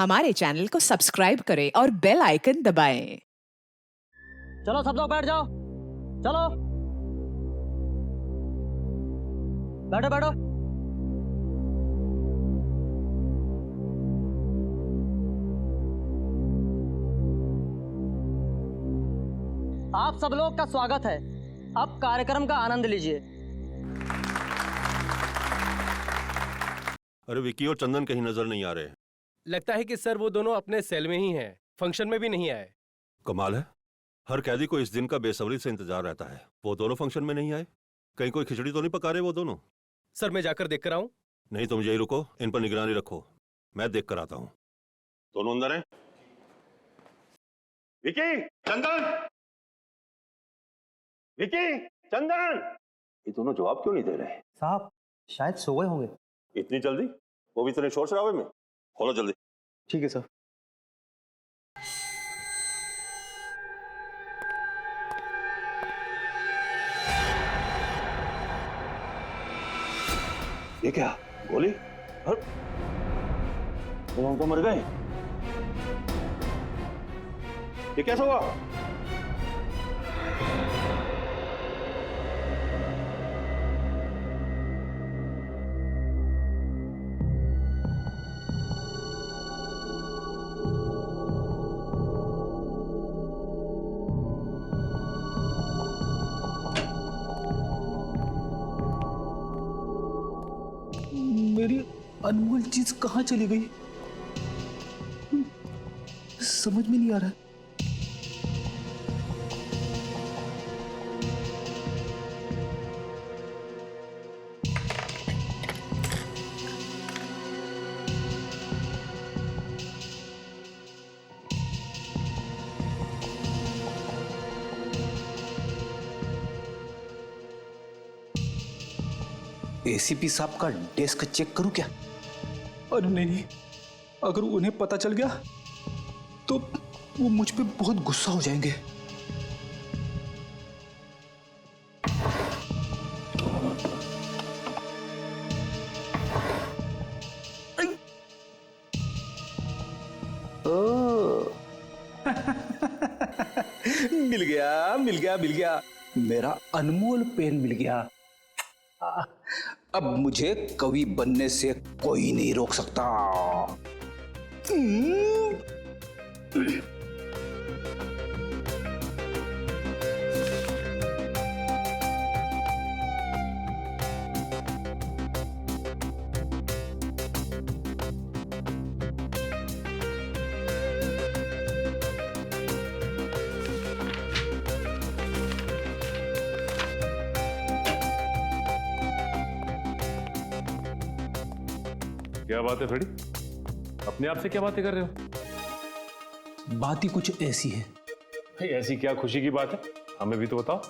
हमारे चैनल को सब्सक्राइब करें और बेल आइकन दबाएं। चलो सब लोग बैठ जाओ। चलो बैठो बैठो। आप सब लोग का स्वागत है। अब कार्यक्रम का आनंद लीजिए। अरे विकी और चंदन कहीं नजर नहीं आ रहे। लगता है कि सर वो दोनों अपने सेल में ही हैं, फंक्शन में भी नहीं आए। कमाल है, हर कैदी को इस दिन का बेसब्री से इंतजार रहता है। वो दोनों फंक्शन में नहीं आए। कहीं कोई खिचड़ी तो नहीं पका रहे वो दोनों? सर मैं जाकर देख कर आऊं? नहीं, तुम यही रुको, इन पर निगरानी रखो, मैं देख कर आता हूँ। दोनों अंदर हैं? विकी, चंदन, विकी, चंदन, ये दोनों जवाब क्यों नहीं दे रहे? साहब शायद सो गए होंगे। इतनी जल्दी? वो भी इतने शोर शराबे में? खोलो जल्दी। ठीक है सर। ये क्या गोली? तुम तो मर गए। ये कैसा हुआ? मेरी अनमोल चीज कहाँ चली गई? समझ में नहीं आ रहा। एसीपी साहब का डेस्क चेक करूं क्या? अरे नहीं, अगर उन्हें पता चल गया तो वो मुझ पे बहुत गुस्सा हो जाएंगे। मिल गया मिल गया मिल गया, मेरा अनमोल पेन मिल गया। अब मुझे कवि बनने से कोई नहीं रोक सकता। क्या बात है फ्रेडी? अपने आप से क्या बातें कर रहे हो? बात ही कुछ ऐसी है। भाई ऐसी क्या खुशी की बात है, हमें भी तो बताओ।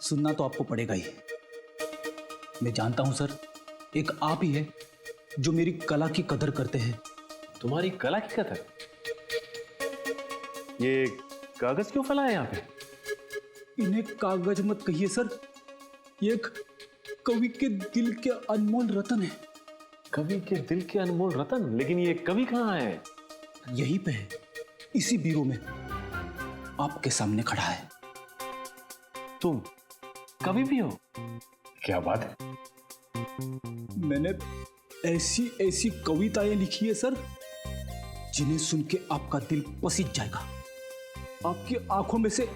सुनना तो आपको पड़ेगा ही। मैं जानता हूं सर, एक आप ही है जो मेरी कला की कदर करते हैं। तुम्हारी कला की कदर? ये कागज क्यों फैला है यहाँ पे? इन्हें कागज मत कहिए सर, ये एक कवि के दिल के अनमोल रतन है। कवि के दिल के अनमोल रतन? लेकिन ये कवि कहाँ है? यहीं पे है, इसी बीरो में, आपके सामने खड़ा है। तुम कवि भी हो? क्या बात है। मैंने ऐसी ऐसी कविताएं लिखी है सर, जिन्हें सुन के आपका दिल पसीज जाएगा, आपकी आंखों में से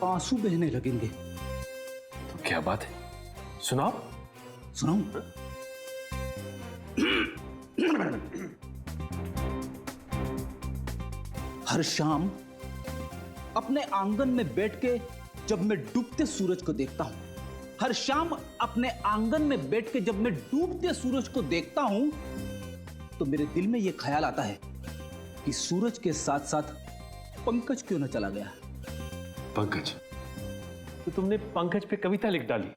आंसू बहने लगेंगे। तो क्या बात है, सुनाओ। सुनाऊं? हर शाम अपने आंगन में बैठ के जब मैं डूबते सूरज को देखता हूं, हर शाम अपने आंगन में बैठ के जब मैं डूबते सूरज को देखता हूं, तो मेरे दिल में यह ख्याल आता है कि सूरज के साथ साथ पंकज क्यों न चला गया। पंकज? तो तुमने पंकज पे कविता लिख डाली?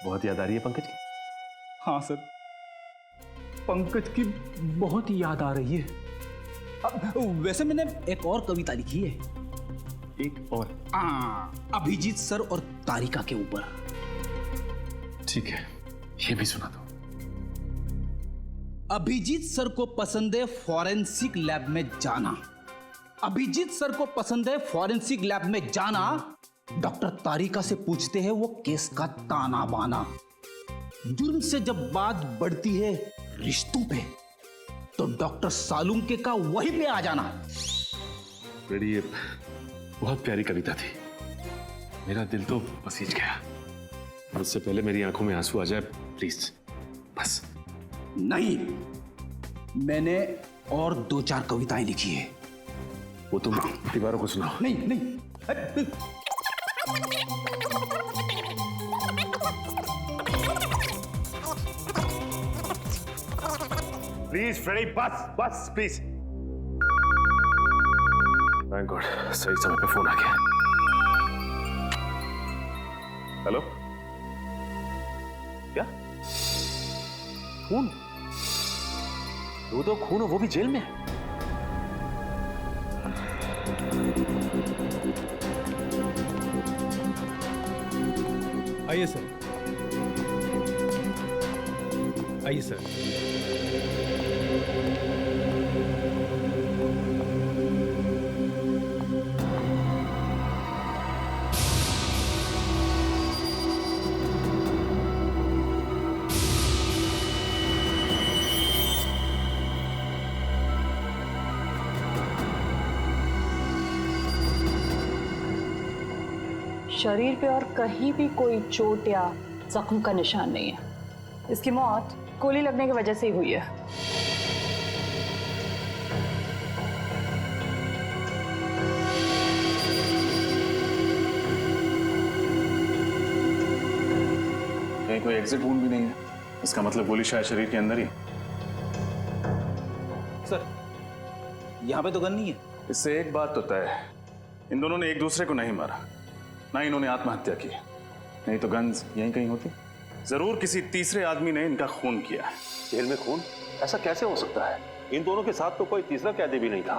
बहुत याद आ रही है पंकज की? हाँ सर, पंकज की बहुत याद आ रही है। वैसे मैंने एक और कविता लिखी है। एक और? अभिजीत सर और तारिका के ऊपर। ठीक है, ये भी सुना दो। अभिजीत सर को पसंद है फॉरेंसिक लैब में जाना। अभिजीत सर को पसंद है फॉरेंसिक लैब में जाना। डॉक्टर तारिका से पूछते हैं वो केस का ताना बाना। जुर्म से जब बात बढ़ती है रिश्तों पे, तो डॉक्टर सालुंके का वहीं पे आ जाना। फ्रेडी, ये बहुत प्यारी कविता थी, मेरा दिल तो पसीज गया। उससे पहले मेरी आंखों में आंसू आ जाए प्लीज, बस। नहीं, मैंने और 2-4 कविताएं लिखी है। वो तुम दीवारों को सुनाओ। नहीं नहीं, प्लीज फ्रेडी, बस बस प्लीज। थैंक गॉड, सही समय पे फोन आ गया। हेलो, क्या खून? तो खून हो, वो भी जेल में? आइए सर, आइए सर। शरीर पे और कहीं भी कोई चोट या जख्म का निशान नहीं है। इसकी मौत गोली लगने की वजह से ही हुई है। कहीं कोई एग्जिट वुंड भी नहीं है, इसका मतलब गोली शायद शरीर के अंदर ही। सर यहां पे तो गन नहीं है। इससे एक बात तो तय है, इन दोनों ने एक दूसरे को नहीं मारा, ना इन्होंने आत्महत्या की, नहीं तो गन्स यहीं कहीं होती। जरूर किसी तीसरे आदमी ने इनका खून किया है। जेल में खून? ऐसा कैसे हो सकता है? इन दोनों के साथ तो कोई तीसरा कैदी भी नहीं था।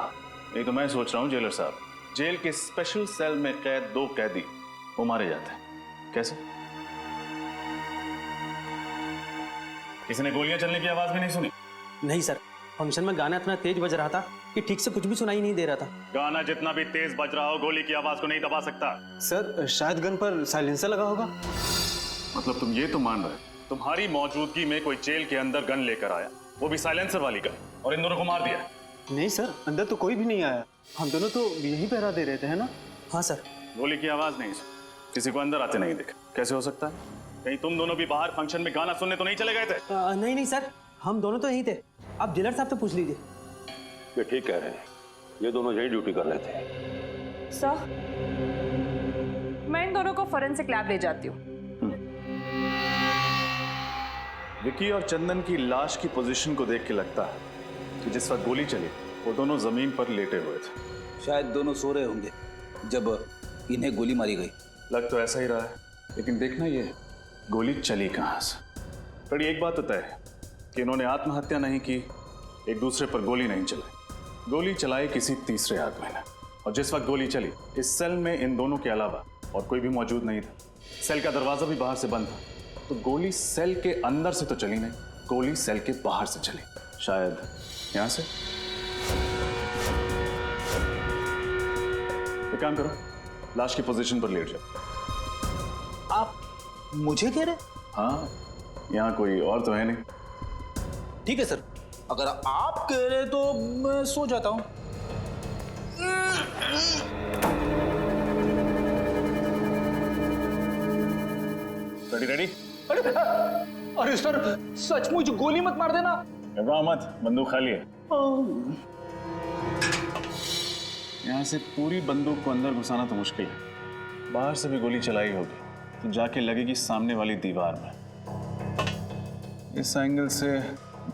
नहीं तो मैं सोच रहा हूँ जेलर साहब, जेल के स्पेशल सेल में कैद 2 कैदी वो मारे जाते हैं। कैसे? किसी ने गोलियां चलने की आवाज भी नहीं सुनी? नहीं सर, फंक्शन में गाना इतना तेज बज रहा था कि ठीक से कुछ भी सुनाई नहीं दे रहा था। गाना जितना भी तेज बज रहा हो, गोली की आवाज को नहीं दबा सकता। सर शायद गन पर साइलेंसर लगा होगा। मतलब तुम ये तो मान रहे तुम्हारी मौजूदगी में कोई जेल के अंदर गन लेकर आया, वो भी साइलेंसर वाली गन, और इन दोनों को मार दिया? नहीं सर, अंदर तो कोई भी नहीं आया, हम दोनों तो यही पहरा दे रहे थे, है ना? हाँ सर। गोली की आवाज नहीं सुनी, किसी को अंदर आते नहीं देखा। कैसे हो सकता है? कहीं तुम दोनों भी बाहर फंक्शन में गाना सुनने तो नहीं चले गए थे? नहीं नहीं सर, हम दोनों तो यहीं थे। आप जेलर साहब से पूछ लीजिए। ये ठीक कह रहे हैं, ये दोनों यही ड्यूटी कर रहे थे। सर, मैं इन दोनों को फोरेंसिक लैब ले जाती हूँ। विकी और चंदन की लाश की पोजीशन को देख के लगता है कि जिस वक्त गोली चली वो दोनों जमीन पर लेटे हुए थे। शायद दोनों सो रहे होंगे जब इन्हें गोली मारी गई। लग तो ऐसा ही रहा है, लेकिन देखना ये गोली चली कहां से। बड़ी एक बात तो तय है कि इन्होंने आत्महत्या नहीं की, एक दूसरे पर गोली नहीं चलाई। गोली चलाई किसी तीसरे आदमी ने, और जिस वक्त गोली चली इस सेल में इन दोनों के अलावा और कोई भी मौजूद नहीं था। सेल का दरवाजा भी बाहर से बंद था, तो गोली सेल के अंदर से तो चली नहीं, गोली सेल के बाहर से चली, शायद यहां से। एक काम करो, लाश की पोजीशन पर लेट जाओ। आप मुझे कह रहे? हाँ, यहाँ कोई और तो है नहीं। ठीक है सर, अगर आप कह रहे तो मैं सो जाता हूँ। Ready ready? अरे सर, सचमुच गोली मत मार देना। घबराओ मत, बंदूक खाली है। यहाँ से पूरी बंदूक को अंदर घुसाना तो मुश्किल है, बाहर से भी गोली चलाई होगी तो जाके लगेगी सामने वाली दीवार में। इस एंगल से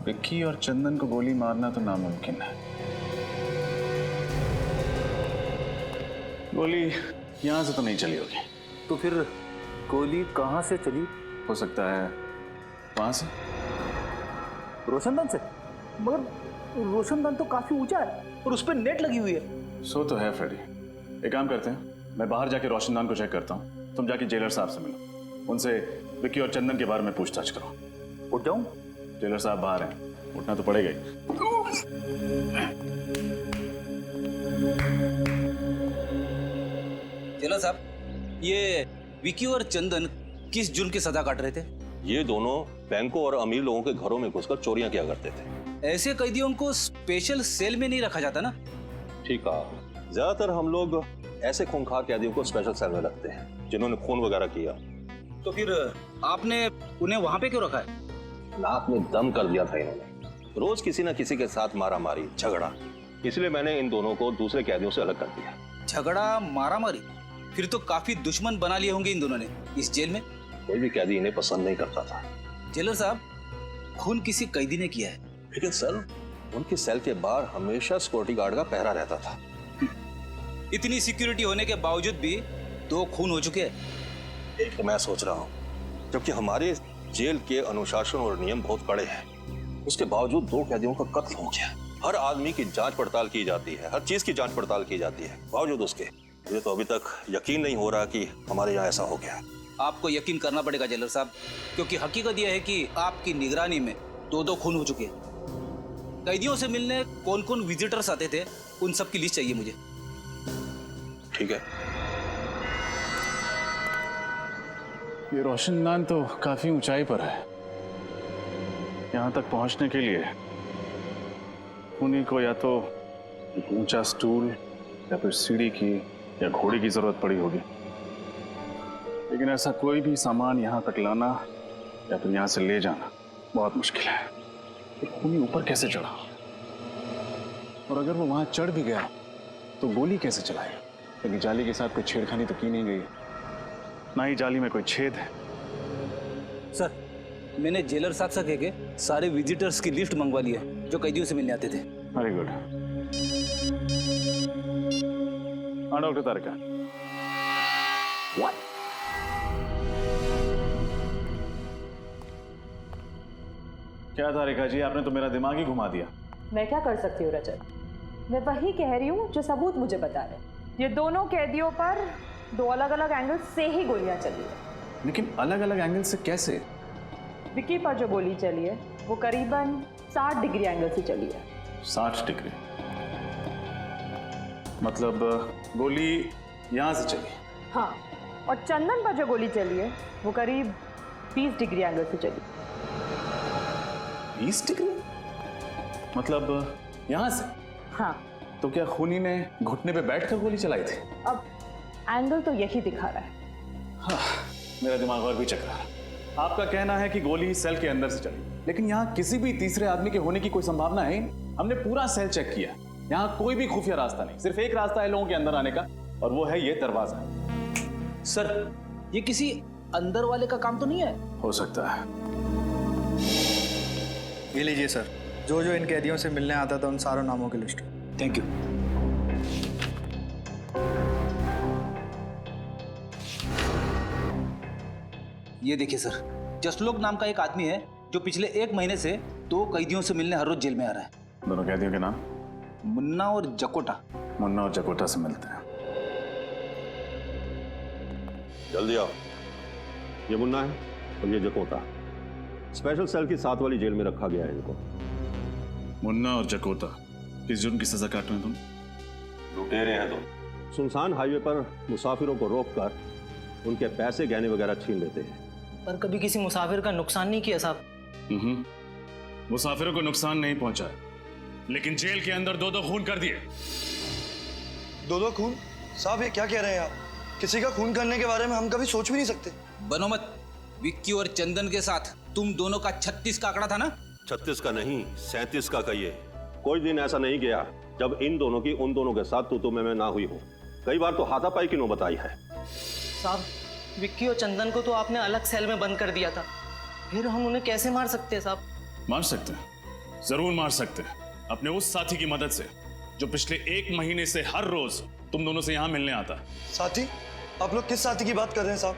विक्की और चंदन को गोली मारना तो नामुमकिन है। गोली यहाँ से तो नहीं चली होगी, तो फिर गोली कहाँ से चली? हो सकता है वहां से। रोशनदान से? मगर रोशनदान तो काफी ऊंचा है और उस पर नेट लगी हुई है। सो तो है फ्रेडी। एक काम करते हैं, मैं बाहर जाके रोशनदान को चेक करता हूँ, तुम जाके जेलर साहब से मिलो, उनसे विक्की और चंदन के बारे में पूछताछ करो। उठ जाऊं? जेलर साहब बाहर हैं, उठना तो पड़ेगा ही। जेलर साहब, ये विकी और चंदन किस जुर्म की सजा काट रहे थे? ये दोनों बैंकों और अमीर लोगों के घरों में घुसकर चोरियां किया करते थे। ऐसे कैदियों को स्पेशल सेल में नहीं रखा जाता ना? ठीक है, ज्यादातर हम लोग ऐसे खूंखार कैदियों को स्पेशल सेल में रखते हैं जिन्होंने खून वगैरह किया। तो फिर आपने उन्हें वहां पे क्यों रखा है? नाक में दम कर दिया था इन्होंने। रोज किसी न किसी के साथ मारा मारी झगड़ा, इसलिए मैंने इन दोनों को दूसरे कैदियों से अलग कर दिया। झगड़ा मारा मारी? फिर तो काफी दुश्मन बना लिए होंगे इन दोनों ने इस जेल में। कोई भी कैदी इन्हें पसंद नहीं करता था। जेलर साहब, खून किसी कैदी ने किया है, लेकिन सर उनके सेल के बाहर हमेशा सिक्योरिटी गार्ड का पहरा रहता था। इतनी सिक्योरिटी होने के बावजूद भी 2 खून हो चुके हैं। एक तो मैं सोच रहा हूँ, जबकि हमारे जेल के अनुशासन और नियम बहुत कड़े हैं, उसके बावजूद 2 कैदियों का कत्ल हो गया। हर आदमी की जांच पड़ताल की जाती है, हर चीज की जांच पड़ताल की जाती है, बावजूद उसके मुझे तो अभी तक यकीन नहीं हो रहा कि हमारे यहाँ ऐसा हो गया। आपको यकीन करना पड़ेगा जेलर साहब, क्योंकि हकीकत यह है कि आपकी निगरानी में 2 खून हो चुके हैं। कैदियों से मिलने कौन कौन विजिटर्स आते थे, उन सब की लिस्ट चाहिए मुझे। ठीक है। ये रोशनदान तो काफी ऊंचाई पर है। यहाँ तक पहुंचने के लिए उन्हीं को या तो एक ऊंचा स्टूल या फिर सीढ़ी की या घोड़े की जरूरत पड़ी होगी, लेकिन ऐसा कोई भी सामान यहाँ तक लाना या फिर यहाँ से ले जाना बहुत मुश्किल है। फिर खूनी ऊपर कैसे चढ़ा? और अगर वो वहां चढ़ भी गया तो गोली कैसे चलाएगा? क्योंकि जाली के साथ कोई छेड़खानी तो की नहीं गई, ना ही जाली में कोई छेद है। सर, मैंने जेलर साहब से कह के सारे विजिटर्स की लिस्ट मंगवा ली है जो कैदियों से मिलने आते थे। Very good. हाँ डॉक्टर तारिका। क्या तारिका जी, आपने तो मेरा दिमाग ही घुमा दिया। मैं क्या कर सकती हूँ रजत? मैं वही कह रही हूँ जो सबूत मुझे बता रहे। ये दोनों कैदियों पर 2 अलग अलग एंगल से ही गोलियां चली है। लेकिन अलग अलग एंगल से कैसे? विक्की पर जो गोली चली है वो करीबन 60 डिग्री एंगल से चली है। 60 डिग्री? मतलब गोली यहां से चली? हाँ, और चंदन पर जो गोली चली है वो करीब 20 डिग्री एंगल से चली। 20 डिग्री? मतलब यहां से? हाँ। तो क्या खूनी ने घुटने पे बैठकर गोली चलाई थी? अब एंगल तो यही दिखा रहा है। हाँ, मेरा दिमाग और भी चकरा रहा है। आपका कहना है कि गोली सेल के अंदर से चली, लेकिन यहाँ किसी भी तीसरे आदमी के होने की कोई संभावना है? हमने पूरा सेल चेक किया, यहाँ कोई भी खुफिया रास्ता नहीं। सिर्फ एक रास्ता है लोगों के अंदर आने का, और वो है ये दरवाजा। सर, ये किसी अंदर वाले का काम तो नहीं है? हो सकता है। ये लीजिए सर, जो जो इन कैदियों से मिलने आता था उन सारों नामों की लिस्ट। Thank you. ये देखिए सर, जसलोक नाम का एक आदमी है जो पिछले 1 महीने से 2 कैदियों से मिलने हर रोज जेल में आ रहा है। दोनों कैदियों के नाम? मुन्ना और जकोटा। मुन्ना और जकोटा से मिलते हैं। जल्दी आओ। ये मुन्ना है और ये जकोटा। स्पेशल सेल की 7 वाली जेल में रखा गया है इनको। मुन्ना और जकोटा किस जुर्म की सजा काट रहे हैं तुम? लुटेरे हैं तुम। सुनसान हाईवे पर मुसाफिरों को रोककर उनके पैसे गहने वगैरह छीन लेते हैं। पर कभी किसी मुसाफिर का नुकसान नहीं किया साहब। मुसाफिरों को नुकसान नहीं पहुंचा, लेकिन जेल के अंदर 2 खून कर दिए। 2 खून? साहब ये क्या कह रहे हैं आप? किसी का खून करने के बारे में हम कभी सोच भी नहीं सकते। बनो मत। विक्की और चंदन के साथ तुम दोनों का 36 का आंकड़ा था ना? 36 का नहीं, 37 का कहिए। कोई दिन ऐसा नहीं गया जब इन दोनों की उन दोनों के साथ तू मैं ना हुई हो। कई बार तो हाथापाई की नौबत आई है। साहब, विक्की और चंदन को तो आपने अलग सेल में बंद कर दिया था, फिर हम उन्हें कैसे मार सकते हैं साहब? मार सकते हैं, जरूर मार सकते हैं, अपने उस साथी की मदद से जो पिछले 1 महीने से हर रोज तुम दोनों से यहाँ मिलने आता है। साथी? आप लोग किस साथी की बात कर रहे हैं साहब?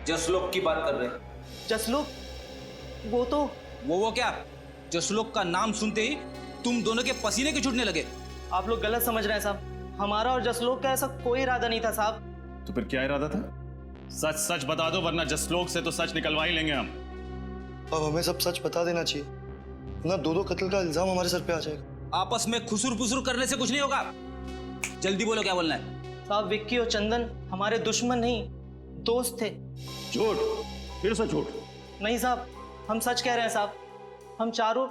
जसलोक की बात कर रहे हैं। जसलोक? वो तो वो क्या? जसलोक का नाम सुनते ही तुम दोनों के पसीने के छूटने लगे। आप लोग गलत समझ रहे हैं साहब। हमारा और जसलोक का ऐसा कोई इरादा नहीं था साहब। तो फिर क्या इरादा था? सच सच बता दो, वरना जसलोक से तो सच निकलवा ही लेंगे हम। अब हमें सब सच बता देना चाहिए। ना दो कत्ल का इल्जाम हमारे सर पे आ जाएगा। आपस में खुसुर पुसुर करने से कुछ नहीं होगा। जल्दी बोलो क्या बोलना है। साहब विक्की और चंदन हमारे दुश्मन नहीं, दोस्त थे। झूठ, फिर से झूठ। नहीं साहब, हम सच कह रहे हैं साहब। हम चारों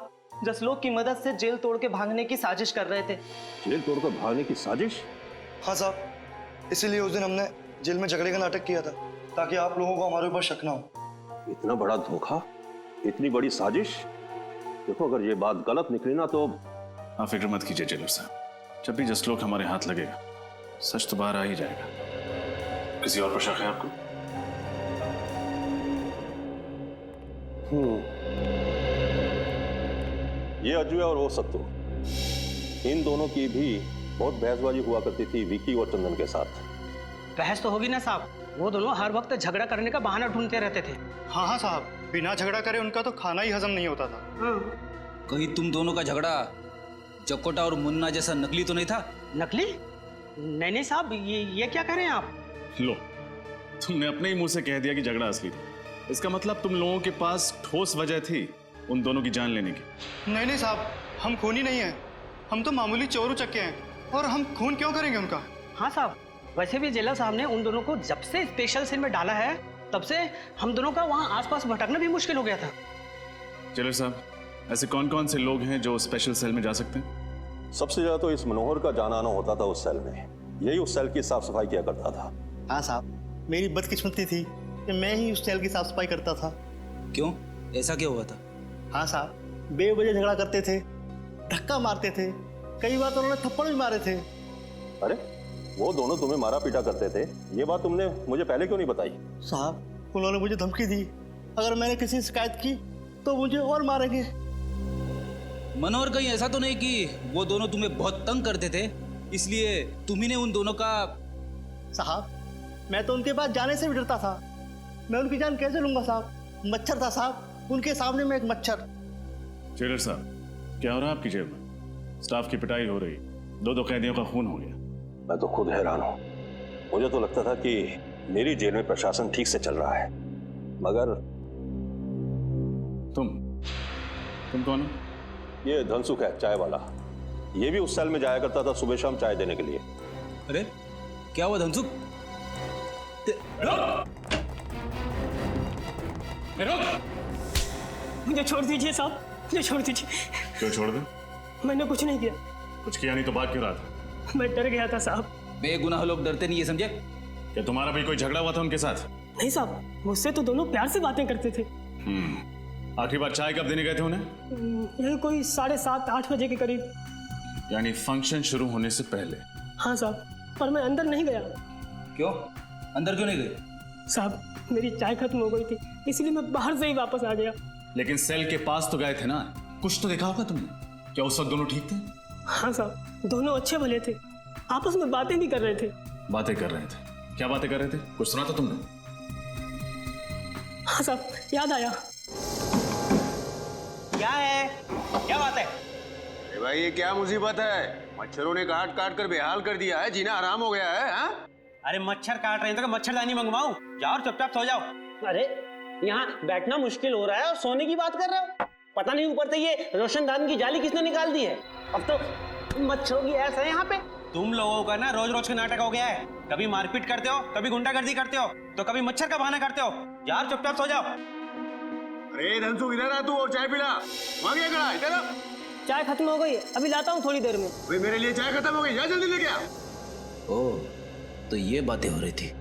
जसलोक की मदद से जेल तोड़ के भागने की साजिश कर रहे थे। जेल तोड़कर भागने की साजिश? हाँ साहब, इसीलिए उस दिन हमने जेल में झगड़े का नाटक किया था, ताकि आप लोगों को हमारे ऊपर शक ना हो। इतना बड़ा धोखा, इतनी बड़ी साजिश। देखो अगर ये बात गलत निकली ना तो। आप फिक्र मत कीजिए जेलर साहब, जब भी जसलोक हमारे हाथ लगेगा सच तो बाहर आ ही जाएगा। किसी और पर शक है आपको? ये अजय और वो सत्तू, इन दोनों की भी बहुत बहसबाजी हुआ करती थी विक्की और चंदन के साथ। बहस तो होगी ना साहब, वो दोनों हर वक्त झगड़ा करने का बहाना ढूंढते रहते थे। हाँ हाँ साहब, बिना झगड़ा करे उनका तो खाना ही हजम नहीं होता था। कहीं तुम दोनों का झगड़ा जकोटा और मुन्ना जैसा नकली तो नहीं था? नकली? नहीं साहब, ये क्या कह रहे हैं आप? लो, तुमने अपने ही मुंह से कह दिया कि झगड़ा असली था। इसका मतलब तुम लोगों के पास ठोस वजह थी उन दोनों की जान लेने की। नहीं साहब, हम खूनी नहीं हैं, हम तो मामूली चोर उचक्के हैं, और हम खून क्यों करेंगे उनका? हाँ साहब, वैसे भी जेलर साहब ने उन दोनों को जब से स्पेशल सेल में डाला है तब से हम दोनों का वहाँ आसपास भटकना भी मुश्किल हो गया था। जेलर साहब, ऐसे कौन कौन से लोग हैं जो स्पेशल सेल में जा सकते हैं? सबसे ज्यादा तो इस मनोहर का जाना आना होता था उस सेल में। यही उस सेल की साफ सफाई किया करता था। हाँ साहब, मेरी बदकिस्मती थी कि मैं ही उस सेल की साफ सफाई करता था। क्यों, ऐसा क्या हुआ था? हाँ साहब, बेवजह झगड़ा करते थे, धक्का मारते थे, कई बार तो उन्होंने थप्पड़ भी मारे थे। अरे वो दोनों तुम्हें मारा पीटा करते थे, ये बात तुमने मुझे पहले क्यों नहीं बताई? साहब, उन्होंने मुझे धमकी दी, अगर मैंने किसी से शिकायत की तो मुझे और मारेंगे। मनोहर कहीं ऐसा तो नहीं कि वो दोनों तुम्हें बहुत तंग करते थे इसलिए तुम्ही ने उन दोनों का? साहब, मैं तो उनके पास जाने से भी डरता था। मैं उनकी जान कैसे लूंगा साहब? मच्छर था साहब, उनके सामने में एक मच्छर। जेलर साहब, क्या हो रहा है आपकी जेल में? स्टाफ की पिटाई हो रही, दो कैदियों का खून हो गया। मैं तो खुद हैरान हूं। मुझे तो लगता था कि मेरी जेल में प्रशासन ठीक से चल रहा है, मगर तुम कौन हो? ये धनसुख है, चाय वाला। ये भी उस सेल में जाया करता था सुबह शाम चाय देने के लिए। अरे क्या हुआ धनसुख? मुझे छोड़ दीजिए साहब, मुझे छोड़ दीजिए। क्यों छोड़ दे? मैंने कुछ नहीं किया। कुछ किया नहीं तो बात क्यों रहा था? मैं डर गया था साहब। बेगुनाह लोग डरते नहीं है, समझे? क्या तुम्हारा भी कोई झगड़ा हुआ था उनके साथ? नहीं साहब, मुझसे तो दोनों प्यार से बातें करते थे। आखिरी बार चाय कब देने गए थे उन्हें? यही कोई 7:30-8 बजे के करीब। यानी फंक्शन शुरू होने से पहले? हाँ साहब, पर मैं अंदर नहीं गया। क्यों, अंदर क्यों नहीं गए? साहब, मेरी चाय खत्म हो गई थी, इसलिए मैं बाहर से ही वापस आ गया। लेकिन सेल के पास तो गए थे ना, कुछ तो देखा होगा तुमने। क्या उस वक्त दोनों ठीक थे? हाँ साहब, दोनों अच्छे भले थे, आपस में बातें भी कर रहे थे। बातें कर रहे थे? क्या बातें कर रहे थे? कुछ सुना था तुमने? हाँ साहब, याद आया। क्या है? क्या बात है? अरे भाई, ये क्या मुसीबत है? मच्छरों ने काट काट कर बेहाल कर दिया है, जीना आराम हो गया है। हाँ? अरे मच्छर काट रहे हैं तो मच्छरदानी मंगवाऊं? जाओ और चुपचाप सो जाओ। अरे यहाँ बैठना मुश्किल हो रहा है और सोने की बात कर रहे हो? पता नहीं ऊपर से ये रोशनदान की जाली किसने निकाल दी है। अब तो मच्छरों की ऐसा है यहाँ पे। तुम लोगों का ना रोज रोज का नाटक हो गया है। कभी मारपीट करते हो, कभी गुंडागर्दी करते हो, तो कभी मच्छर का बहाना करते हो। यार चुपचाप सो जाओ। अरे धनसुख, इधर आ तू और चाय पिला। वहां गया खड़ा, इधर आ। चाय खत्म हो गई, अभी लाता हूँ थोड़ी देर में। भाई मेरे लिए चाय खत्म हो गई, जा जल्दी लेके आ। ओह, तो ये बातें हो रही थी।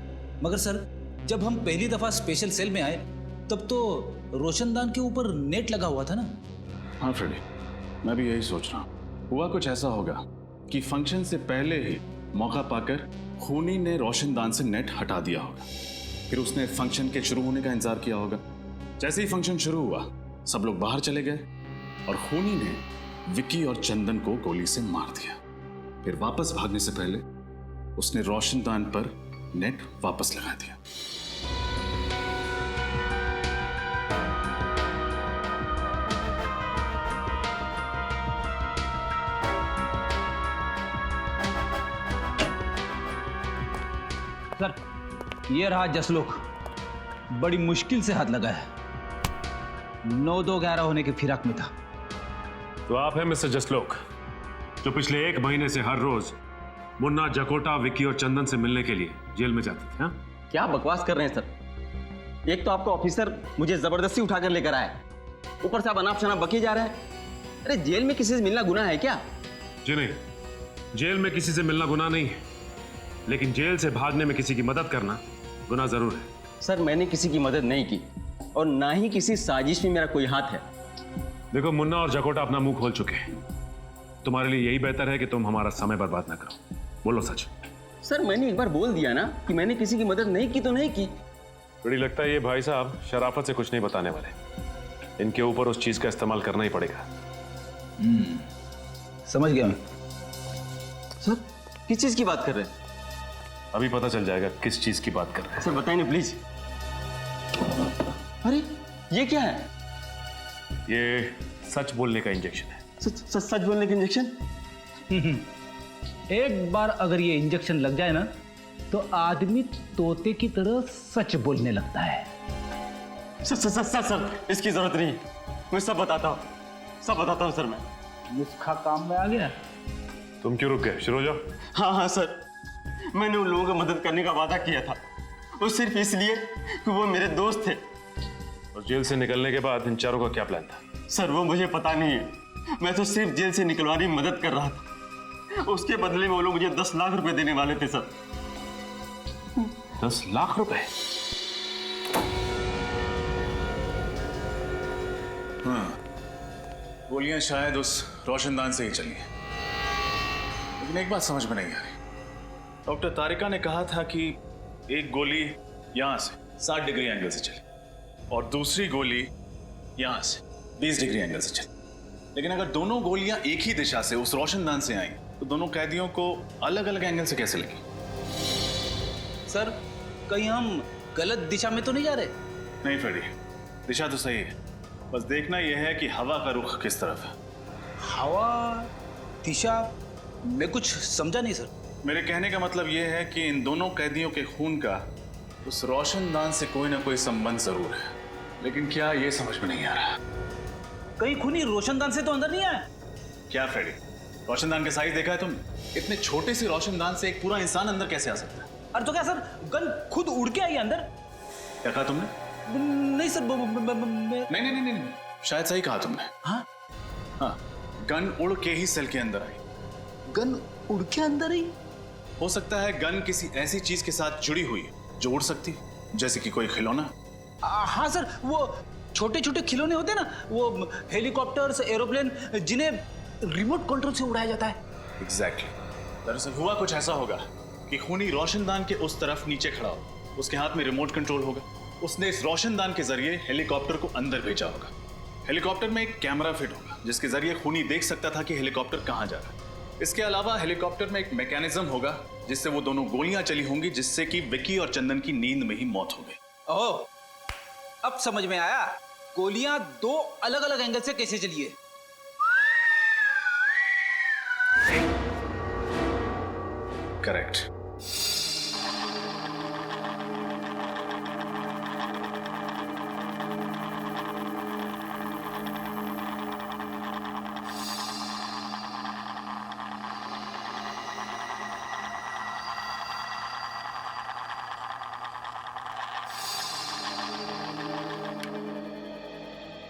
मगर सर, जब हम पहली दफा स्पेशल सेल में आए तब तो रोशनदान के ऊपर नेट लगा हुआ था ना? हाँ फ्रेडी, मैं भी यही सोच रहा हूँ। हुआ कुछ ऐसा होगा कि फंक्शन से पहले ही मौका पाकर खूनी ने रोशनदान से नेट हटा दिया होगा। फिर उसने फंक्शन के शुरू होने का इंतजार किया होगा। जैसे ही फंक्शन शुरू हुआ, सब लोग बाहर चले गए और खूनी ने विक्की और चंदन को गोली से मार दिया। फिर वापस भागने से पहले उसने रोशनदान पर नेट वापस लगा दिया। सर, ये रहा जसलोक, बड़ी मुश्किल से हाथ लगा है। 9-2-11 होने के फिराक में था। तो आप हैं मिस्टर जसलोक, जो पिछले 1 महीने से हर रोज मुन्ना, जकोटा, विक्की और चंदन से मिलने के लिए जेल में जाते थे। हाँ? क्या बकवास कर रहे हैं सर? एक तो आपका ऑफिसर मुझे जबरदस्ती उठाकर लेकर आया, ऊपर से आप अनाप शनाप बकी जा रहे हैं। अरे जेल में किसी से मिलना गुनाह है क्या? जी नहीं, जेल में किसी से मिलना गुनाह नहीं है, लेकिन जेल से भागने में किसी की मदद करना गुनाह जरूर है। सर मैंने किसी की मदद नहीं की और ना ही किसी साजिश में मेरा कोई हाथ है। देखो, मुन्ना और जकोटा अपना मुंह खोल चुके हैं। तुम्हारे लिए यही बेहतर है कि तुम हमारा समय बर्बाद ना करो। बोलो सच। सर मैंने एक बार बोल दिया ना कि मैंने किसी की मदद नहीं की तो नहीं की। बड़ी लगता है ये भाई साहब शराफत से कुछ नहीं बताने वाले। इनके ऊपर उस चीज का इस्तेमाल करना ही पड़ेगा। समझ गया मैं। सर किस चीज की बात कर रहे हैं? अभी पता चल जाएगा किस चीज की बात कर रहे हैं। सर बताइए ना प्लीज। अरे ये क्या है? ये सच बोलने का इंजेक्शन है। सच बोलने का इंजेक्शन? एक बार अगर ये इंजेक्शन लग जाए ना तो आदमी तोते की तरह सच बोलने लगता है। सर इसकी जरूरत नहीं, मैं सब बताता हूँ सर। मैं नुस्खा काम में आ गया। तुम क्यों रुक गए? शुरू हो जाओ। हाँ सर, मैंने उन लोगों को मदद करने का वादा किया था, वो सिर्फ इसलिए कि वो मेरे दोस्त थे। और जेल से निकलने के बाद इन चारों का क्या प्लान था? सर वो मुझे पता नहीं है, मैं तो सिर्फ जेल से निकलवाने में मदद कर रहा था। उसके बदले में वो लोग मुझे 10 लाख रुपए देने वाले थे सर। 10 लाख रुपए? हाँ, गोलियां शायद उस रोशनदान से ही चली हैं। लेकिन एक बात समझ में नहीं आ रही। डॉक्टर तारिका ने कहा था कि एक गोली यहां से 60 डिग्री एंगल से चली और दूसरी गोली यहां से 20 डिग्री एंगल से चली। लेकिन अगर दोनों गोलियां एक ही दिशा से उस रोशनदान से आई तो दोनों कैदियों को अलग अलग एंगल से कैसे लगी? सर कहीं हम गलत दिशा में तो नहीं जा रहे? नहीं फ्रेडी, दिशा तो सही है, बस देखना यह है कि हवा का रुख किस तरफ है। हवा, दिशा, मैं कुछ समझा नहीं सर। मेरे कहने का मतलब यह है कि इन दोनों कैदियों के खून का उस रोशनदान से कोई ना कोई संबंध जरूर है, लेकिन क्या यह समझ में नहीं आ रहा। कहीं खूनी रोशनदान से तो अंदर नहीं आया? क्या फ्रेडी, रोशनदान का साइज देखा है तुमने? इतने छोटे से रोशनदान से एक पूरा इंसान अंदर कैसे आ सकता है? अरे तो क्या सर गन खुद उड़ के आई अंदर? क्या कहा तुमने? नहीं सर नहीं, शायद सही कहा तुमने। हाँ, गन उड़ के ही सेल के अंदर आई। गन उड़ के अंदर आई? हो सकता है गन किसी ऐसी चीज के साथ जुड़ी हुई है जो उड़ सकती है, जैसे कि कोई खिलौना। हाँ सर, वो छोटे छोटे खिलौने होते हैं ना, वो हेलीकॉप्टर्स, एरोप्लेन, जिन्हें रिमोट कंट्रोल से उड़ाया जाता है। एग्जैक्टली। दरअसल हुआ कुछ ऐसा होगा कि खूनी रोशनदान के उस तरफ नीचे खड़ा हो, उसके हाथ में रिमोट कंट्रोल होगा, उसने इस रोशनदान के जरिए हेलीकॉप्टर को अंदर भेजा होगा। हेलीकॉप्टर में एक कैमरा फिट होगा जिसके जरिए खूनी देख सकता था कि हेलीकॉप्टर कहां जा रहा है। इसके अलावा हेलीकॉप्टर में एक मैकेनिज्म होगा जिससे वो दोनों गोलियां चली होंगी, जिससे कि विक्की और चंदन की नींद में ही मौत हो गई। ओह, अब समझ में आया गोलियां 2 अलग अलग एंगल से कैसे चली है। करेक्ट।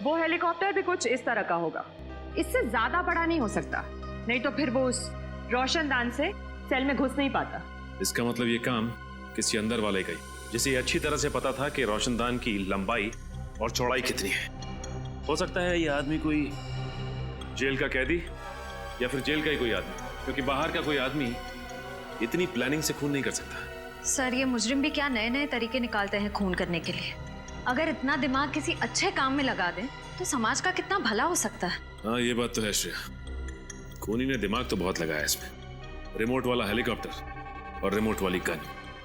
वो हेलीकॉप्टर भी कुछ इस तरह का होगा, इससे ज्यादा बड़ा नहीं हो सकता, नहीं तो फिर वो उस रोशनदान से सेल में घुस नहीं पाता। इसका मतलब ये काम किसी अंदर वाले का ही, जिसे ये अच्छी तरह से पता था कि रोशनदान की लंबाई और चौड़ाई कितनी है। हो सकता है ये आदमी कोई जेल का कैदी या फिर जेल का ही कोई आदमी, क्योंकि बाहर का कोई आदमी इतनी प्लानिंग से खून नहीं कर सकता। सर ये मुजरिम भी क्या नए नए तरीके निकालते हैं खून करने के लिए। अगर इतना दिमाग किसी अच्छे काम में लगा दें तो समाज का कितना भला हो सकता है। हाँ ये बात तो है श्रेया, खूनी ने दिमाग तो बहुत लगाया इसमें। रिमोट वाला हेलीकॉप्टर और रिमोट वाली गन।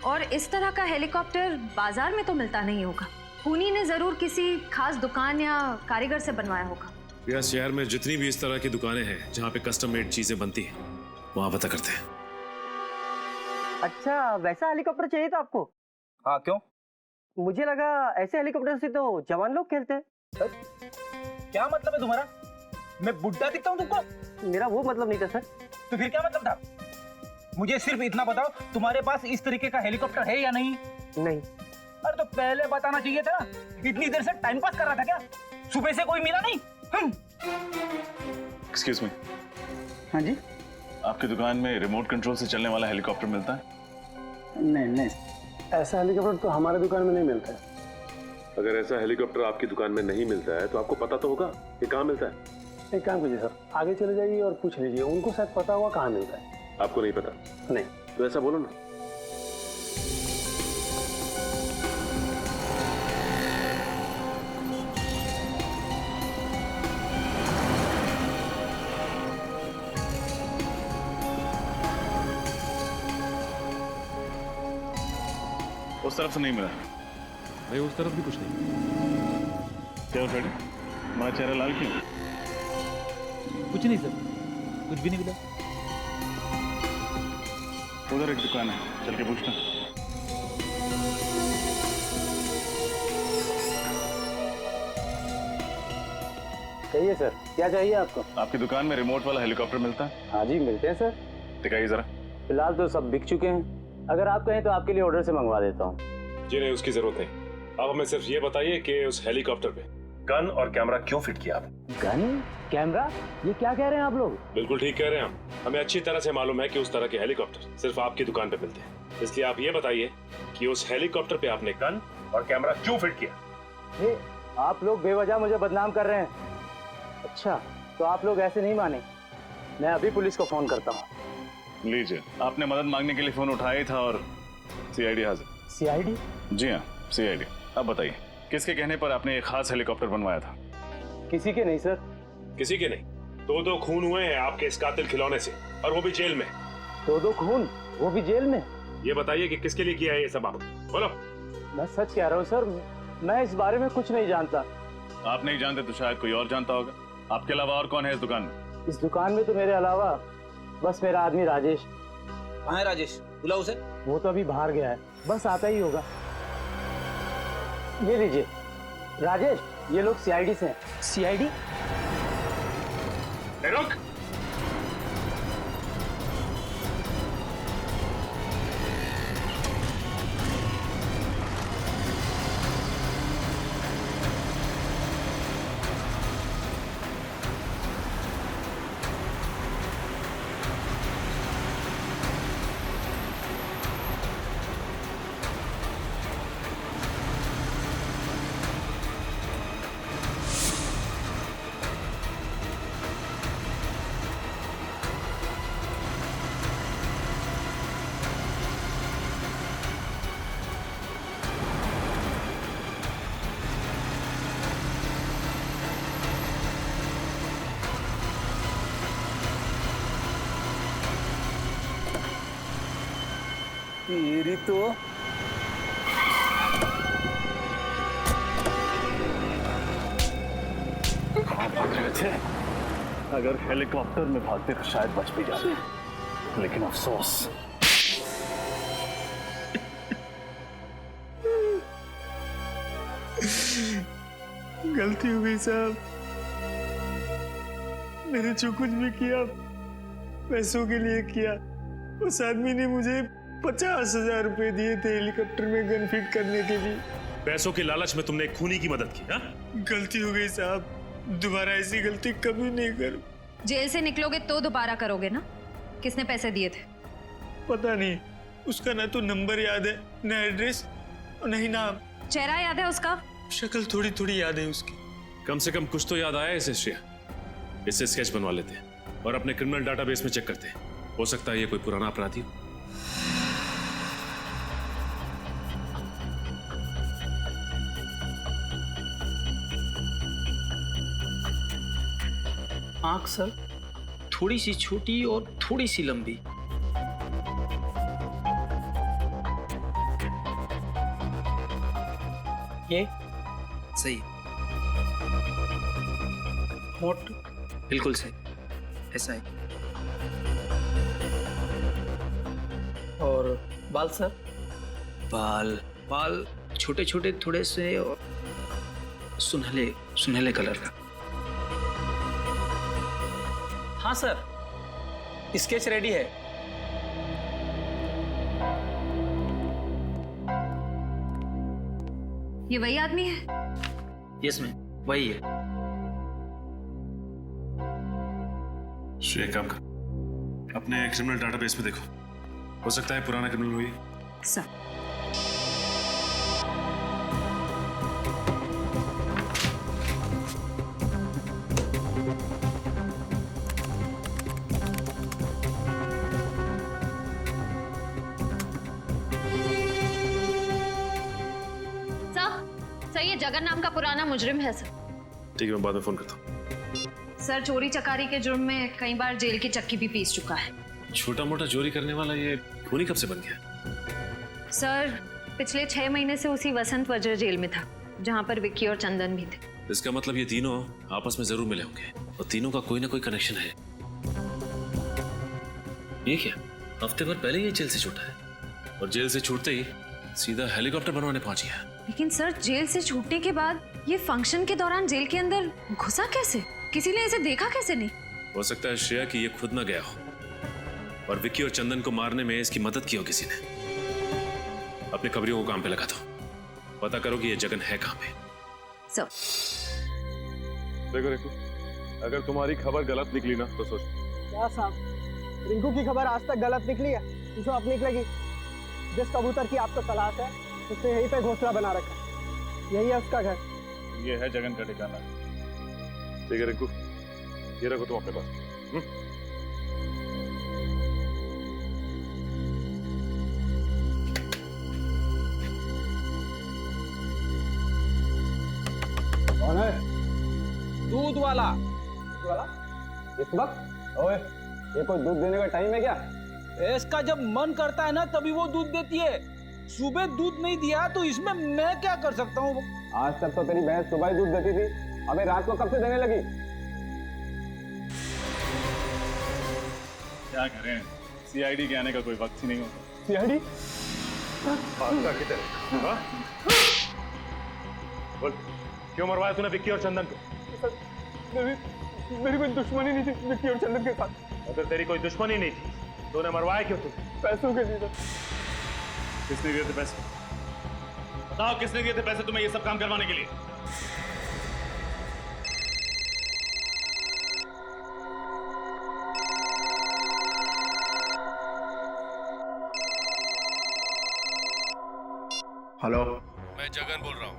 और इस तरह का हेलीकॉप्टर बाजार में तो मिलता नहीं होगा, खूनी ने जरूर किसी खास दुकान या कारीगर से बनवाया होगा। या शहर में जितनी भी इस तरह की दुकानें हैं जहाँ पे कस्टम मेड चीजें बनती हैं, वहाँ पता करते हैं। अच्छा, वैसा हेलीकॉप्टर चाहिए था आपको? हाँ क्यों? मुझे लगा ऐसे हेलीकॉप्टर से तो जवान लोग खेलते हैं। क्या मतलब है तुम्हारा? मैं बुढ़ा दिखता हूँ तुमको? मेरा वो मतलब नहीं था सर। तो फिर क्या मतलब था? मुझे सिर्फ इतना बताओ, तुम्हारे पास इस तरीके का हेलीकॉप्टर है या नहीं? नहीं। अरे तो पहले बताना चाहिए था। इतनी देर से टाइम पास कर रहा था क्या? सुबह से कोई मिला नहीं? एक्सक्यूज मी, हाँ जी। आपकी दुकान में रिमोट कंट्रोल से चलने वाला हेलीकॉप्टर मिलता है? नहीं, ऐसा हेलीकॉप्टर तो हमारे दुकान में नहीं मिलता है। अगर ऐसा हेलीकॉप्टर आपकी दुकान में नहीं मिलता है तो आपको पता तो होगा कि कहाँ मिलता है। एक काम कीजिए सर, आगे चले जाइए और पूछ लीजिए, उनको शायद पता होगा कहाँ मिलता है। आपको नहीं पता? नहीं। तो ऐसा बोलो ना। उस तरफ से नहीं मिला। नहीं, उस तरफ भी कुछ नहीं। क्या फ्रेडी, तुम्हारा चेहरा लाल क्यों? कुछ नहीं सर, कुछ भी नहीं मिला। उधर एक दुकान है, चल के पूछना। कहिए सर, क्या चाहिए आपको? आपकी दुकान में रिमोट वाला हेलीकॉप्टर मिलता है? हाँ जी मिलते हैं सर। दिखाइए जरा। फिलहाल तो सब बिक चुके हैं, अगर आप कहें तो आपके लिए ऑर्डर से मंगवा देता हूँ। जी नहीं, उसकी जरूरत नहीं। आप हमें सिर्फ ये बताइए कि उस हेलीकॉप्टर पे गन और कैमरा क्यों फिट किया आपने? गन, कैमरा, ये क्या कह रहे हैं आप लोग? बिल्कुल ठीक कह रहे हैं हम। हमें अच्छी तरह से मालूम है कि उस तरह के हेलीकॉप्टर सिर्फ आपकी दुकान पे मिलते हैं। इसलिए आप ये बताइए कि उस हेलीकॉप्टर पे आपने गन और कैमरा क्यों फिट किया? ये आप लोग बेवजह मुझे बदनाम कर रहे हैं। अच्छा, तो आप लोग ऐसे नहीं माने, मैं अभी पुलिस को फोन करता हूँ। लीजिए, आपने मदद मांगने के लिए फोन उठाया था और सीआईडी हाजिर। सीआईडी? जी हाँ, सीआईडी। अब बताइए, किसके कहने पर आपने एक खास हेलीकॉप्टर बनवाया था? किसी के नहीं सर। किसी के नहीं? दो खून हुए हैं आपके इस कातिल खिलौने से, और वो भी जेल में। दो खून, वो भी जेल में? ये बताइए कि किसके लिए किया है ये सब आप, बोलो। मैं सच कह रहा हूँ सर, मैं इस बारे में कुछ नहीं जानता। आप नहीं जानते तो शायद कोई और जानता होगा। आपके अलावा और कौन है इस दुकान में? इस दुकान में तो मेरे अलावा बस मेरा आदमी राजेश। कहाँ है राजेश? बुलाओ उसे। वो तो अभी बाहर गया है, बस आता ही होगा। ये लीजिए राजेश, ये लोग सीआईडी से हैं। सीआईडी? रुक। मेरी तो कहाँ भाग रहे थे? अगर हेलीकॉप्टर में भागते तो शायद बच भी जाते, लेकिन अफसोस। गलती हो गई साहब, मैंने जो कुछ भी किया पैसों के लिए किया। उस आदमी ने मुझे 50,000 रुपए दिए थे हेलीकॉप्टर में गन फिट करने के लिए। पैसों के लालच में तुमने एक खूनी की मदद की? हा? गलती हो गई साहब, दोबारा ऐसी गलती कभी नहीं करूं। जेल से निकलोगे तो दोबारा करोगे ना? किसने पैसे दिए थे? पता नहीं, उसका ना तो नंबर याद है, ना एड्रेस, और नहीं नाम। चेहरा याद है उसका? शक्ल थोड़ी थोड़ी याद है उसकी। कम से कम कुछ तो याद आया इसे श्रेया। इससे स्केच बनवा लेते हैं और अपने क्रिमिनल डाटाबेस में चेक करते हैं, हो सकता है ये कोई पुराना अपराधी हो। आंख सर थोड़ी सी छोटी और थोड़ी सी लंबी। ये सही, होठ बिल्कुल सही, ऐसा है। और बाल सर? बाल बाल छोटे छोटे थोड़े से और सुनहले सुनहले कलर का। हाँ सर, स्केच रेडी है। ये वही आदमी है? यस मैम, वही है। श्रेय, काम कर, अपने क्रिमिनल डाटाबेस में देखो, हो सकता है पुराना क्रिमिनल हुई। सर। सर, ये जगन नाम का पुराना मुजरिम है सर। ठीक है, मैं बाद में फोन करता हूँ। सर, चोरी चकारी के जुर्म में कई बार जेल की चक्की भी पीस चुका है। छोटा मोटा चोरी करने वाला ये खूनी कब से बन गया? सर, पिछले 6 महीने से उसी वसंत वज्र जेल में था, जहाँ पर विक्की और चंदन भी थे। इसका मतलब ये तीनों आपस में जरूर मिले होंगे और तीनों का कोई ना कोई कनेक्शन है। ये क्या, हफ्ते भर पहले ये जेल से छूटा है और जेल से छूटते ही सीधा हेलीकॉप्टर बनवाने पहुंच गया। लेकिन सर, जेल से छूटने के बाद ये फंक्शन के दौरान जेल के अंदर घुसा कैसे? किसी ने इसे देखा कैसे नहीं? हो सकता है श्रेया कि ये खुद ना गया हो और विक्की और चंदन को मारने में इसकी मदद की हो किसी ने। अपने खबरियों को काम पे लगा दो, पता करो कि ये जगन है कहाँ पे। सर। देखो, अगर तुम्हारी खबर गलत निकली ना तो सोच। क्या साहब, रिंकू की खबर आज तक गलत निकली है? पूछो अब निकलेगी। जिस कबूतर की आपको तलाश है उसने यहीं पे घोंसला बना रखा है, यही है उसका घर। ये है जगन का ठिकाना। ठीक है रिंकू, ये रखो तुम अपने पास। कौन है? दूध वाला। इस वक्त? ओए, ये कोई दूध देने का टाइम है क्या? इसका जब मन करता है ना तभी वो दूध देती है। सुबह दूध नहीं दिया तो इसमें मैं क्या कर सकता हूँ? आज तक तो तेरी भैंस सुबह ही दूध देती थी, अबे रात को कब से देने लगी? क्या करें, सीआईडी के आने का कोई वक्त ही नहीं होता। सीआईडी? किधर? बोल, क्यों मरवाया तूने विक्की और चंदन को? मेरी कोई दुश्मनी नहीं थी विक्की और चंदन के साथ। अगर तेरी कोई दुश्मनी नहीं थी तूने मरवाया क्यों? तू पैसों के लिए। किसने दिए थे पैसे? बताओ, किसने दिए थे पैसे तुम्हें ये सब काम करवाने के लिए? हेलो, मैं जगन बोल रहा हूँ।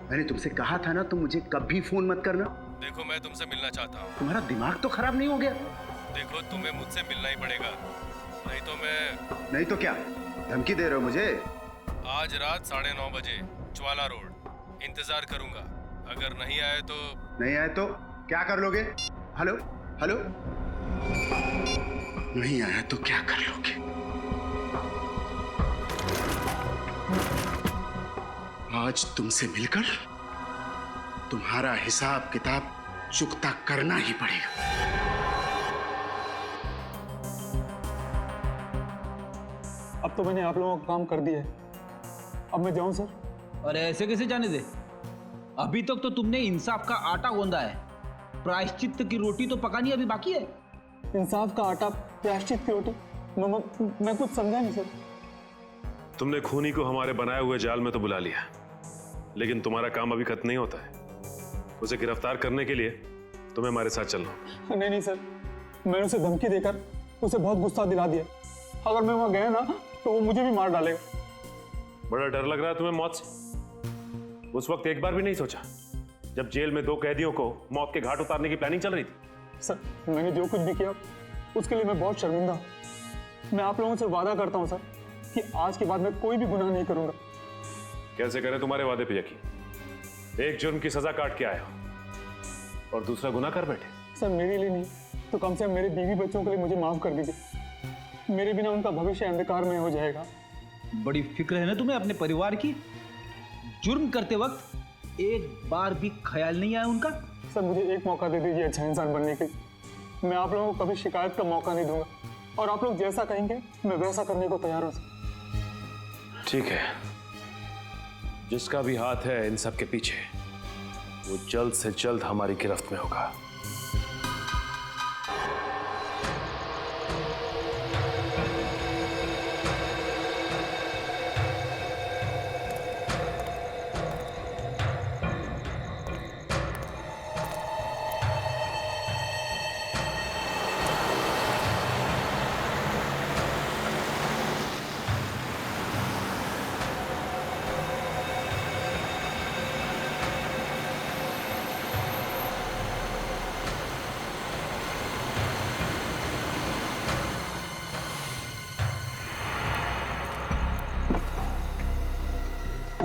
मैंने तुमसे कहा था ना, तुम मुझे कभी फोन मत करना। देखो, मैं तुमसे मिलना चाहता हूँ। तुम्हारा दिमाग तो खराब नहीं हो गया? देखो, तुम्हें मुझसे मिलना ही पड़ेगा, नहीं तो क्या धमकी दे रहे हो मुझे? आज रात 9:30 बजे ज्वाला रोड इंतजार करूंगा। अगर नहीं आए तो? नहीं आए तो क्या कर लोगे? हेलो हेलो, नहीं आया तो क्या कर लोगे? आज तुमसे मिलकर तुम्हारा हिसाब किताब चुकता करना ही पड़ेगा। अब तो मैंने आप लोगों का काम कर दिया है, अब मैं जाऊं सर? अरे ऐसे कैसे जाने दे? अभी तक तो तुमने इंसाफ का आटा गूंदा है, प्रायश्चित की रोटी तो पकानी अभी बाकी है। इंसाफ का आटा, प्रायश्चित की रोटी? मैं कुछ समझा नहीं सर। तुमने खूनी को हमारे बनाए हुए जाल में तो बुला लिया, लेकिन तुम्हारा काम अभी खत्म नहीं होता है। उसे गिरफ्तार करने के लिए तुम्हें हमारे साथ चलना। नहीं सर, मैंने उसे धमकी देकर उसे बहुत गुस्सा दिला दिया। अगर मैं वहां गया ना तो वो मुझे भी मार डालेगा। बड़ा डर लग रहा है तुम्हें मौत से? उस वक्त एक बार भी नहीं सोचा जब जेल में 2 कैदियों को मौत के घाट उतारने की प्लानिंग चल रही थी? सर, मैंने जो कुछ भी किया उसके लिए मैं बहुत शर्मिंदा हूं। मैं आप लोगों से वादा करता हूं सर कि आज के बाद मैं कोई भी गुनाह नहीं करूंगा। कैसे करें तुम्हारे वादे पे यकीन? एक जुर्म की सजा काट के आया हो और दूसरा गुनाह कर बैठे। सर, मेरे लिए नहीं तो कम से कम मेरे बीवी बच्चों के लिए मुझे माफ कर दीजिए। मेरे बिना उनका भविष्य अंधकार में हो जाएगा। बड़ी फिक्र है ना तुम्हें अपने परिवार की। जुर्म करते वक्त एक बार भी ख्याल नहीं आया उनका? सर, मुझे एक मौका दे दीजिए अच्छा इंसान बनने के लिए। मैं आप लोगों को कभी शिकायत का मौका नहीं दूंगा और आप लोग जैसा कहेंगे मैं वैसा करने को तैयार हूं। ठीक है, जिसका भी हाथ है इन सब के पीछे वो जल्द से जल्द हमारी गिरफ्त में होगा।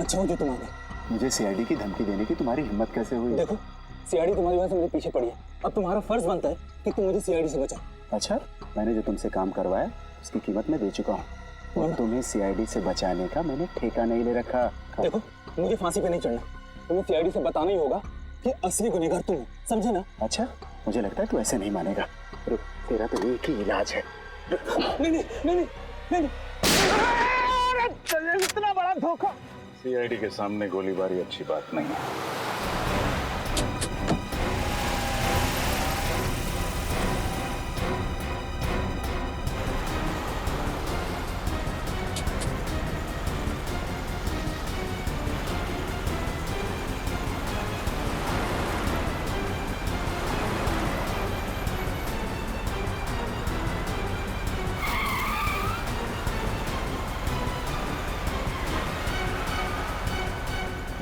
अच्छा हो जो तुम आ गए। मुझे सीआईडी की धमकी देने की तुम्हारी हिम्मत कैसे हुई? देखो सीआईडी तुम्हारी वजह से मेरे पीछे पड़ी है, अब तुम्हारा फर्ज बनता है कि तुम मुझे सीआईडी से बचाओ। अच्छा, मैंने जो तुमसे काम करवाया उसकी कीमत मैं दे चुका हूँ और तुम्हें सीआईडी से बचाने का मैंने ठेका नहीं ले रखा। देखो मुझे फांसी पे नहीं चढ़ना, तुम्हें सीआईडी से बताना ही होगा कि असली गुनहगार तुम हो, समझे ना? अच्छा, मुझे लगता है तू ऐसे नहीं मानेगा। रुक, तेरा तो एक ही इलाज है। नहीं नहीं नहीं नहीं नहीं, नहीं। इतना बड़ा धोखा। सीआईडी के सामने गोलीबारी अच्छी बात नहीं है।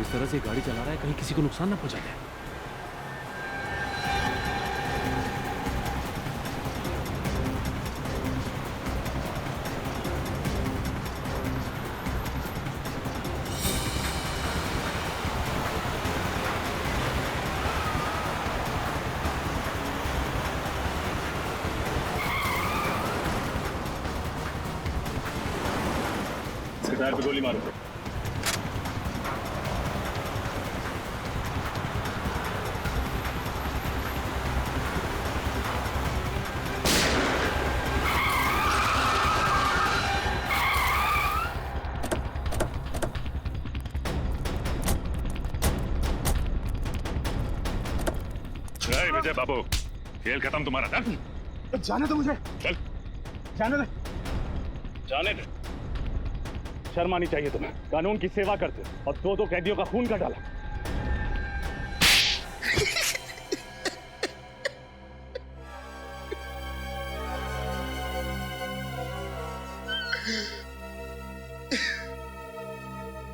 इस तरह से गाड़ी चला रहा है, कहीं किसी को नुकसान ना पहुंचा दे। टायर पे गोली मारो। विजय बाबू, खेल खत्म तुम्हारा। चल जाने दो मुझे, चल जाने दे। जाने दे। शर्म आनी चाहिए तुम्हें, कानून की सेवा करते और दो कैदियों का खून का डाला।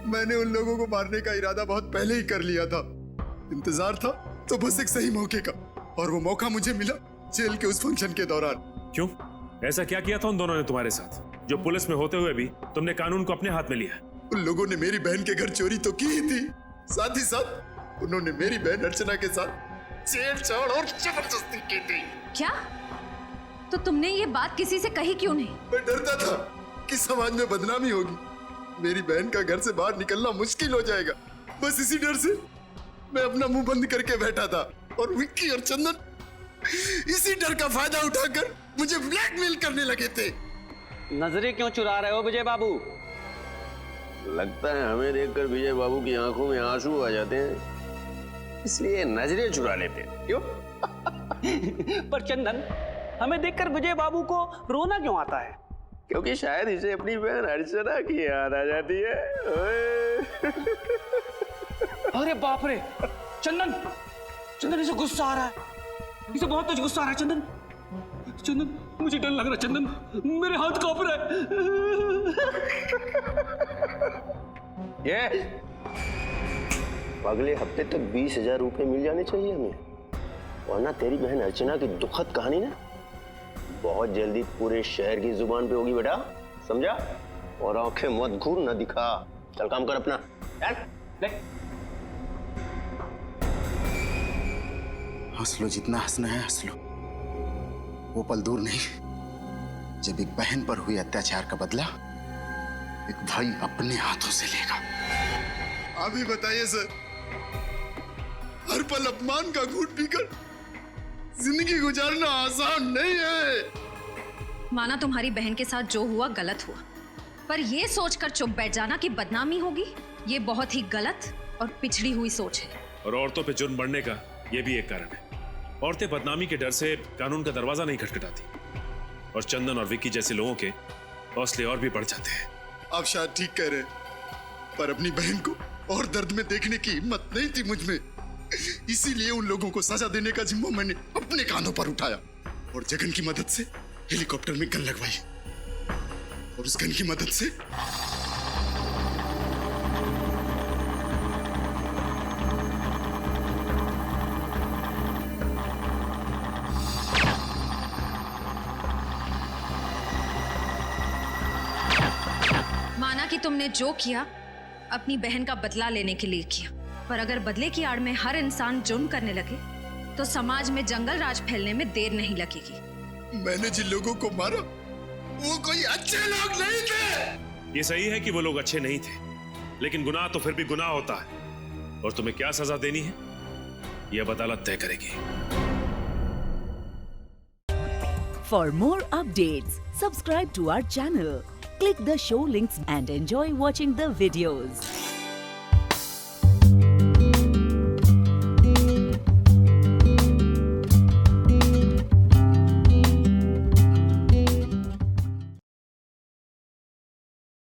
मैंने उन लोगों को मारने का इरादा बहुत पहले ही कर लिया था। इंतजार था तो बस एक सही मौके का, और वो मौका मुझे मिला जेल के उस फंक्शन के दौरान। क्यों? ऐसा क्या किया था उन दोनों ने तुम्हारे साथ, जो पुलिस में होते हुए भी तुमने कानून को अपने हाथ में लिया? उन लोगों ने मेरी बहन के घर चोरी तो की ही थी, साथ ही साथ उन्होंने मेरी बहन अर्चना के साथ छेड़छाड़ और जबरदस्ती की थी। क्या? तो तुमने ये बात किसी से कही क्यों नहीं? मैं डरता था कि समाज में बदनामी होगी, मेरी बहन का घर से बाहर निकलना मुश्किल हो जाएगा। बस इसी डर से मैं अपना मुंह बंद करके बैठा था, और विक्की और चंदन इसी डर का फायदा उठाकर मुझे ब्लैकमेल करने लगे थे। नजरें क्यों चुरा रहे हो विजय बाबू? लगता है हमें देखकर विजय बाबू की आंखों में आंसू आ जाते हैं, इसलिए नजरें चुरा लेते हैं। क्यों? पर चंदन, हमें देखकर विजय बाबू को रोना क्यों आता है? क्योंकि शायद इसे अपनी बहन अर्चना की याद आ जाती है। अरे बाप रे, चंदन, चंदन इसे गुस्सा आ रहा है, इसे बहुत तेज गुस्सा आ रहा है। चंदन, चंदन मुझे डर लग रहा है। चंदन, मेरे हाथ कांप रहे हैं। ये अगले हफ्ते तक 20,000 रुपए मिल जाने चाहिए हमें, वरना तेरी बहन अर्चना की दुखद कहानी ना बहुत जल्दी पूरे शहर की जुबान पे होगी बेटा, समझा? और आंखें मत घूर न दिखा, चल काम कर अपना। यार देख, हंस लो, जितना हंसना है हंस लो। वो पल दूर नहीं जब एक बहन पर हुए अत्याचार का बदला एक भाई अपने हाथों से लेगा। अभी बताइए सर, हर पल अपमान का घूंट पीकर जिंदगी गुजारना आसान नहीं है। माना तुम्हारी बहन के साथ जो हुआ गलत हुआ, पर ये सोचकर चुप बैठ जाना कि बदनामी होगी, ये बहुत ही गलत और पिछड़ी हुई सोच है। और औरतों पे जुर्म बढ़ने का ये भी एक कारण है। औरतें बदनामी के डर से कानून का दरवाजा नहीं खटखटाती, और चंदन और विक्की जैसे लोगों के हौसले और भी बढ़ जाते हैं। आप शायद ठीक कह रहे हैं, पर अपनी बहन को और दर्द में देखने की हिम्मत नहीं थी मुझ में, इसीलिए उन लोगों को सजा देने का जिम्मा मैंने अपने कांधों पर उठाया और जगन की मदद से हेलीकॉप्टर में गन लगवाई, और उस गन की मदद से माना कि तुमने जो किया अपनी बहन का बदला लेने के लिए किया, पर अगर बदले की आड़ में हर इंसान जुर्म करने लगे तो समाज में जंगल राज फैलने में देर नहीं लगेगी। मैंने जिन लोगों को मारा वो कोई अच्छे लोग नहीं थे। ये सही है कि वो लोग अच्छे नहीं थे, लेकिन गुनाह तो फिर भी गुनाह होता है, और तुम्हें क्या सजा देनी है यह अब अदालत तय करेगी। For more updates, subscribe to our channel, click the show links and enjoy watching the videos.